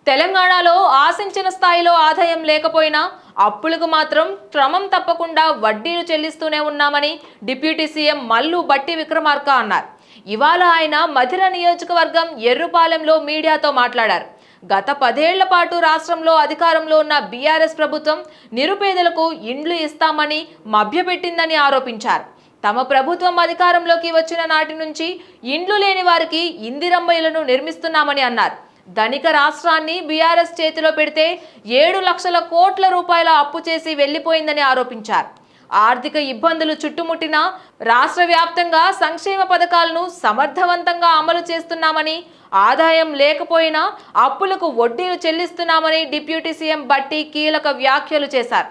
తెలంగాణలో ఆశించిన స్థాయిలో ఆదాయం లేకపోయినా అప్పులకు మాత్రం క్రమం తప్పకుండా వడ్డీలు చెల్లిస్తూనే ఉన్నామని డిప్యూటీ సీఎం మల్లు బట్టి విక్రమార్క అన్నారు. ఇవాళ ఆయన మధిర నియోజకవర్గం ఎర్రుపాలెంలో మీడియాతో మాట్లాడారు. గత 10 ఏళ్ల పాటు రాష్ట్రంలో అధికారంలో ఉన్న బీఆర్ఎస్ ప్రభుత్వం నిరుపేదలకు ఇండ్లు ఇస్తామని మభ్యపెట్టిందని ఆరోపించారు. తమ ప్రభుత్వం అధికారంలోకి వచ్చిన నాటి నుంచి ఇండ్లు లేని వారికి ఇందిరమ్మ ఇళ్లను నిర్మిస్తున్నామని అన్నారు. ధనిక రాష్ట్రాన్ని బీఆర్ఎస్ చేతిలో పెడితే 7 లక్షల కోట్ల రూపాయల అప్పు చేసి వెళ్లిపోయిందని ఆరోపించారు. ఆర్థిక ఇబ్బందులు చుట్టుముట్టిన రాష్ట్ర వ్యాప్తంగా సంక్షేమ పథకాలను సమర్థవంతంగా అమలు చేస్తున్నామని, ఆదాయం లేకపోయినా అప్పులకు వడ్డీలు చెల్లిస్తున్నామని డిప్యూటీ సీఎం బట్టి కీలక వ్యాఖ్యలు చేశారు.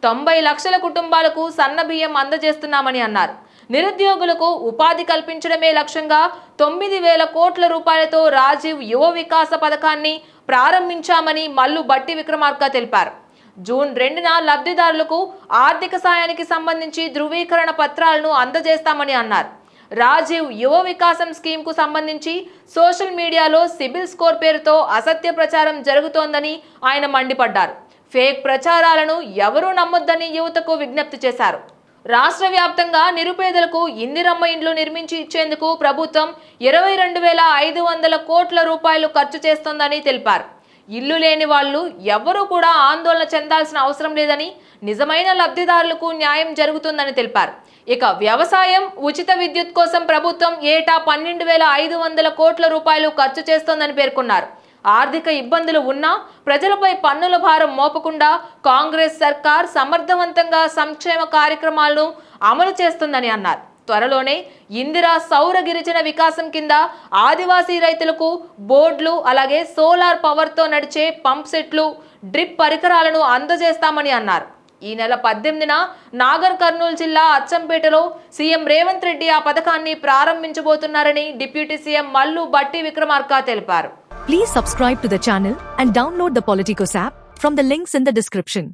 90 లక్షల కుటుంబాలకు సన్నబియ్యం అందజేస్తున్నామని అన్నారు. నిరుద్యోగులకు ఉపాధి కల్పించడమే లక్ష్యంగా 9,000 కోట్ల రూపాయలతో రాజీవ్ యువ వికాస పథకాన్ని ప్రారంభించామని మల్లు బట్టి విక్రమార్క తెలిపారు. జూన్ 2న లబ్ధిదారులకు ఆర్థిక సాయానికి సంబంధించి ధృవీకరణ పత్రాలను అందజేస్తామని అన్నారు. రాజీవ్ యువ వికాసం స్కీమ్ కు సంబంధించి సోషల్ మీడియాలో సిబిల్ స్కోర్ పేరుతో అసత్య ప్రచారం జరుగుతోందని ఆయన మండిపడ్డారు. ఫేక్ ప్రచారాలను ఎవరూ నమ్మొద్దని యువతకు విజ్ఞప్తి చేశారు. రాష్ట్ర వ్యాప్తంగా నిరుపేదలకు ఇందిరమ్మ ఇండ్లు నిర్మించి ఇచ్చేందుకు ప్రభుత్వం 22,500 కోట్ల రూపాయలు ఖర్చు చేస్తోందని తెలిపారు. ఇల్లు లేని వాళ్ళు ఎవ్వరూ కూడా ఆందోళన చెందాల్సిన అవసరం లేదని, నిజమైన లబ్ధిదారులకు న్యాయం జరుగుతుందని తెలిపారు. ఇక వ్యవసాయం, ఉచిత విద్యుత్ కోసం ప్రభుత్వం ఏటా 12,500 కోట్ల రూపాయలు ఖర్చు చేస్తోందని పేర్కొన్నారు. ఆర్థిక ఇబ్బందులు ఉన్నా ప్రజలపై పన్నుల భారం మోపకుండా కాంగ్రెస్ సర్కార్ సమర్థవంతంగా సంక్షేమ కార్యక్రమాలను అమలు చేస్తుందని అన్నారు. త్వరలోనే ఇందిరా సౌర గిరిజన వికాసం కింద ఆదివాసీ రైతులకు బోర్డులు, అలాగే సోలార్ పవర్తో నడిచే పంప్ సెట్లు, డ్రిప్ పరికరాలను అందజేస్తామని అన్నారు. ఈ నెల 18న నాగర్ కర్నూలు జిల్లా అచ్చంపేటలో సీఎం రేవంత్ రెడ్డి ఆ పథకాన్ని ప్రారంభించబోతున్నారని డిప్యూటీ సీఎం మల్లు బట్టి విక్రమార్క తెలిపారు. Please subscribe to the channel and download the Politicos app from the links in the description.